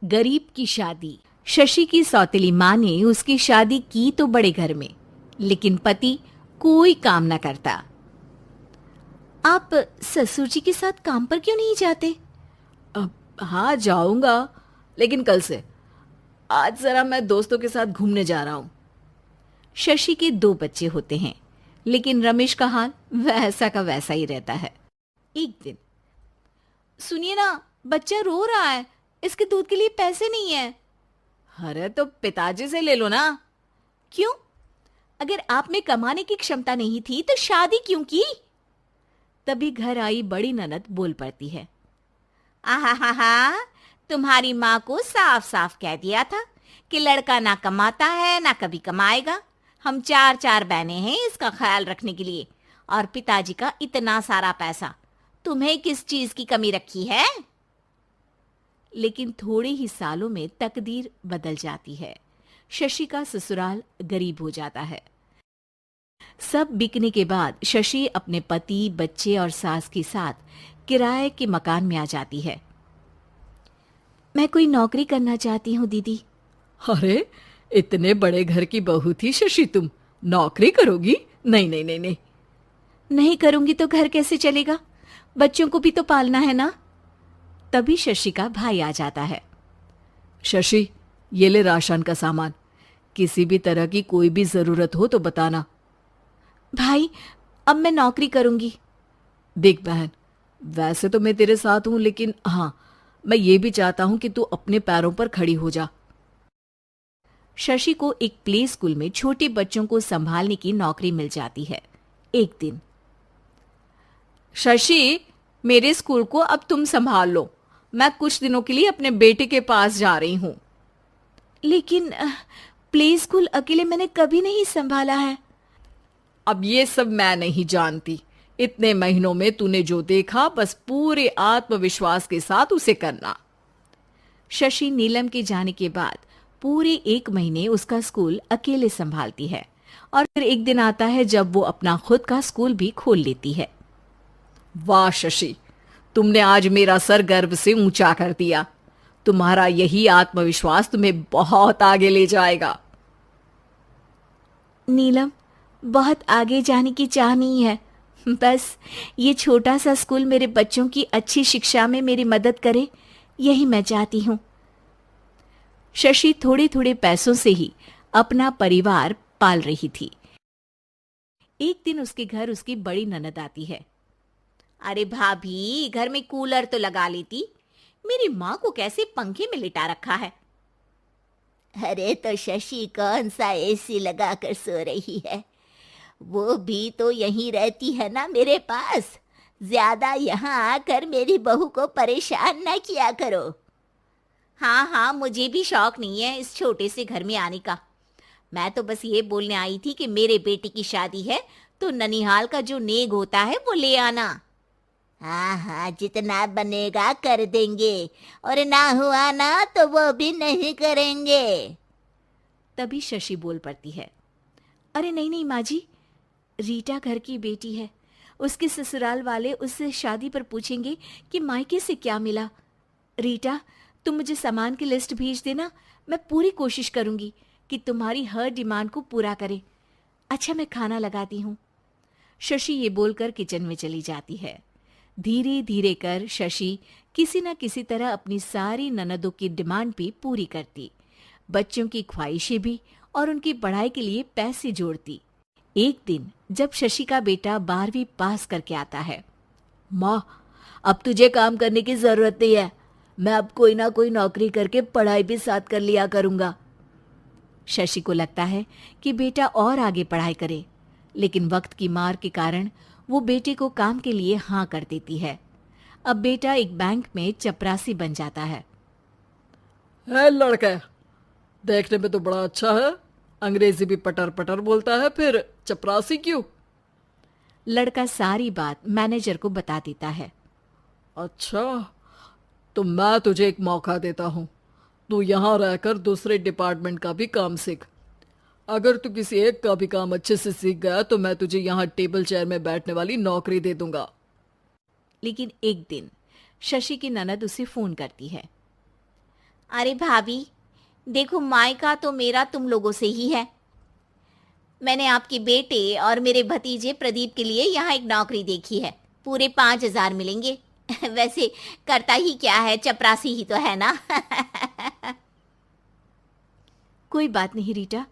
गरीब की शादी। शशि की सौतेली माँ ने उसकी शादी की तो बड़े घर में, लेकिन पति कोई काम न करता। आप ससुर जी के साथ काम पर क्यों नहीं जाते? अब हाँ जाऊंगा, लेकिन कल से। आज जरा मैं दोस्तों के साथ घूमने जा रहा हूँ। शशि के 2 बच्चे होते हैं, लेकिन रमेश का हाल वैसा का वैसा ही रहता है। एक दिन, सुनिए ना, बच्चा रो रहा है, इसके दूध के लिए पैसे नहीं है। अरे तो पिताजी से ले लो ना। क्यों? अगर आप में कमाने की क्षमता नहीं थी तो शादी क्यों की? तभी घर आई बड़ी ननद बोल पड़ती है। आहा हा हा, तुम्हारी माँ को साफ साफ कह दिया था कि लड़का ना कमाता है ना कभी कमाएगा। हम 4 बहनें हैं इसका ख्याल रखने के लिए, और पिताजी का इतना सारा पैसा, तुम्हें किस चीज की कमी रखी है? लेकिन थोड़े ही सालों में तकदीर बदल जाती है। शशि का ससुराल गरीब हो जाता है। सब बिकने के बाद शशि अपने पति, बच्चे और सास के साथ किराए के मकान में आ जाती है। मैं कोई नौकरी करना चाहती हूँ दीदी। अरे इतने बड़े घर की बहू थी शशि, तुम नौकरी करोगी? नहीं नहीं नहीं नहीं। नहीं करूंगी तो घर कैसे चलेगा? बच्चों को भी तो पालना है ना। तभी शशि का भाई आ जाता है। शशि, ये ले राशन का सामान, किसी भी तरह की कोई भी जरूरत हो तो बताना। भाई, अब मैं नौकरी करूंगी। देख बहन, वैसे तो मैं तेरे साथ हूं, लेकिन हाँ, मैं ये भी चाहता हूं कि तू अपने पैरों पर खड़ी हो जा। शशि को एक प्ले स्कूल में छोटे बच्चों को संभालने की नौकरी मिल जाती है। एक दिन, शशि, मेरे स्कूल को अब तुम संभाल लो। मैं कुछ दिनों के लिए अपने बेटे के पास जा रही हूं। लेकिन प्ले स्कूल अकेले मैंने कभी नहीं संभाला है। अब ये सब मैं नहीं जानती। इतने महीनों में तूने जो देखा, बस पूरे आत्मविश्वास के साथ उसे करना। शशि नीलम के जाने के बाद पूरे 1 महीने उसका स्कूल अकेले संभालती है, और फिर एक दिन आता है जब वो अपना खुद का स्कूल भी खोल लेती है। वाह शशि, तुमने आज मेरा सर गर्व से ऊंचा कर दिया। तुम्हारा यही आत्मविश्वास तुम्हें बहुत आगे ले जाएगा। नीलम, बहुत आगे जाने की चाह नहीं है, बस ये छोटा सा स्कूल मेरे बच्चों की अच्छी शिक्षा में मेरी मदद करे, यही मैं चाहती हूँ। शशि थोड़े थोड़े पैसों से ही अपना परिवार पाल रही थी। एक दिन उसके घर उसकी बड़ी ननद आती है। अरे भाभी, घर में कूलर तो लगा लेती, मेरी माँ को कैसे पंखे में लिटा रखा है। अरे तो शशि कौन सा एसी लगा कर सो रही है? वो भी तो यहीं रहती है ना मेरे पास। ज्यादा यहाँ आकर मेरी बहू को परेशान न किया करो। हाँ हाँ, मुझे भी शौक नहीं है इस छोटे से घर में आने का। मैं तो बस ये बोलने आई थी कि मेरे बेटे की शादी है तो ननिहाल का जो नेग होता है वो ले आना। हाँ हाँ, जितना बनेगा कर देंगे, और ना हुआ ना तो वो भी नहीं करेंगे। तभी शशि बोल पड़ती है। अरे नहीं नहीं माँ जी, रीटा घर की बेटी है, उसके ससुराल वाले उससे शादी पर पूछेंगे कि मायके से क्या मिला। रीटा, तुम मुझे सामान की लिस्ट भेज देना, मैं पूरी कोशिश करूंगी कि तुम्हारी हर डिमांड को पूरा करे। अच्छा, मैं खाना लगाती हूँ। शशि ये बोलकर किचन में चली जाती है। धीरे धीरे कर शशि किसी न किसी तरह अपनी सारी ननदों की डिमांड भी पूरी करती, बच्चों की ख्वाहिशें भी, और उनकी पढ़ाई के लिए पैसे जोड़ती। एक दिन जब शशि का बेटा 12वीं पास करके आता है। माँ, अब तुझे काम करने की जरूरत नहीं है। मैं अब कोई ना कोई नौकरी करके पढ़ाई भी साथ कर लिया करूंगा। शशि को लगता है कि बेटा और आगे पढ़ाई करे, लेकिन वक्त की मार के कारण वो बेटे को काम के लिए हाँ कर देती है। अब बेटा एक बैंक में चपरासी बन जाता है। लड़का देखने में तो बड़ा अच्छा है, अंग्रेजी भी पटर पटर बोलता है, फिर चपरासी क्यों? लड़का सारी बात मैनेजर को बता देता है। अच्छा, तो मैं तुझे एक मौका देता हूँ। तू यहाँ रहकर दूसरे डिपार्टमेंट का भी काम सीख। अगर तू किसी एक का भी काम अच्छे से सीख गया तो मैं तुझे यहाँ टेबल चेयर में बैठने वाली नौकरी दे दूंगा। लेकिन एक दिन शशि की ननद उसे फोन करती है। अरे भाभी, देखो मायका तो मेरा तुम लोगों से ही है। मैंने आपके बेटे और मेरे भतीजे प्रदीप के लिए यहाँ एक नौकरी देखी है। पूरे 5,000 मिलेंगे। वैसे करता ही क्या है, चपरासी ही तो है ना। कोई बात नहीं रीटा,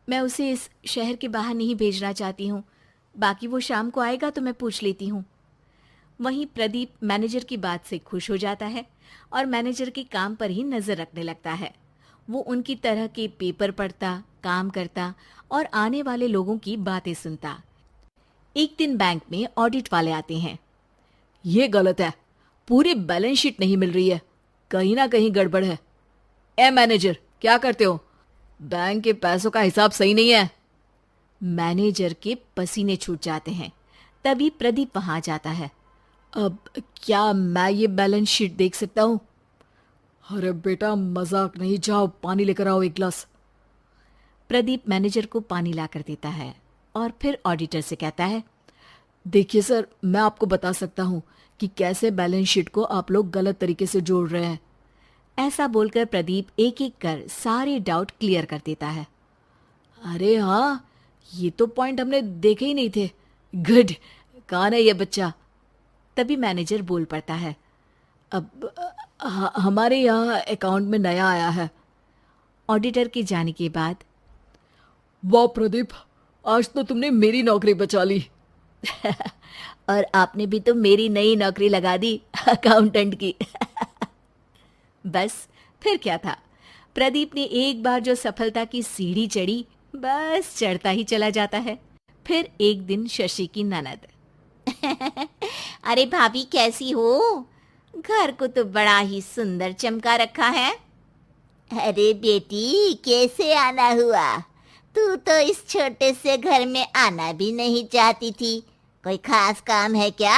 मैं उसे इस शहर के बाहर नहीं भेजना चाहती हूँ। बाकी वो शाम को आएगा तो मैं पूछ लेती हूँ। वहीं प्रदीप मैनेजर की बात से खुश हो जाता है और मैनेजर के काम पर ही नजर रखने लगता है। वो उनकी तरह के पेपर पढ़ता, काम करता और आने वाले लोगों की बातें सुनता। एक दिन बैंक में ऑडिट वाले आते हैं। ये गलत है, पूरी बैलेंस शीट नहीं मिल रही है, कहीं ना कहीं गड़बड़ है। ए मैनेजर, क्या करते हो? बैंक के पैसों का हिसाब सही नहीं है। मैनेजर के पसीने छूट जाते हैं। तभी प्रदीप वहां जाता है। अब क्या मैं ये बैलेंस शीट देख सकता हूँ? अरे बेटा, मजाक नहीं, जाओ पानी लेकर आओ एक गिलास। प्रदीप मैनेजर को पानी लाकर देता है और फिर ऑडिटर से कहता है, देखिए सर, मैं आपको बता सकता हूँ कि कैसे बैलेंस शीट को आप लोग गलत तरीके से जोड़ रहे हैं। ऐसा बोलकर प्रदीप एक एक कर सारे डाउट क्लियर कर देता है। अरे हाँ, ये तो पॉइंट हमने देखे ही नहीं थे। गुड, कौन है ये बच्चा? तभी मैनेजर बोल पड़ता है, अब हमारे यहाँ अकाउंट में नया आया है। ऑडिटर के जाने के बाद, वाह प्रदीप, आज तो तुमने मेरी नौकरी बचा ली। और आपने भी तो मेरी नई नौकरी लगा दी, अकाउंटेंट की। बस फिर क्या था, प्रदीप ने एक बार जो सफलता की सीढ़ी चढ़ी, बस चढ़ता ही चला जाता है। फिर एक दिन शशि की ननद, अरे भाभी कैसी हो? घर को तो बड़ा ही सुंदर चमका रखा है। अरे बेटी, कैसे आना हुआ? तू तो इस छोटे से घर में आना भी नहीं चाहती थी। कोई खास काम है क्या?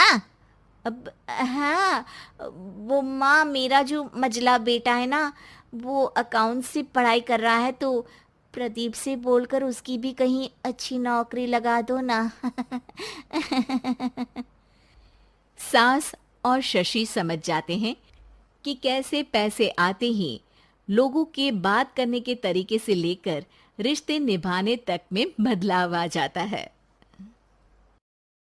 अब हाँ, वो माँ, मेरा जो मजला बेटा है ना, वो अकाउंट से पढ़ाई कर रहा है, तो प्रदीप से बोलकर उसकी भी कहीं अच्छी नौकरी लगा दो ना। सास और शशि समझ जाते हैं कि कैसे पैसे आते ही लोगों के बात करने के तरीके से लेकर रिश्ते निभाने तक में बदलाव आ जाता है।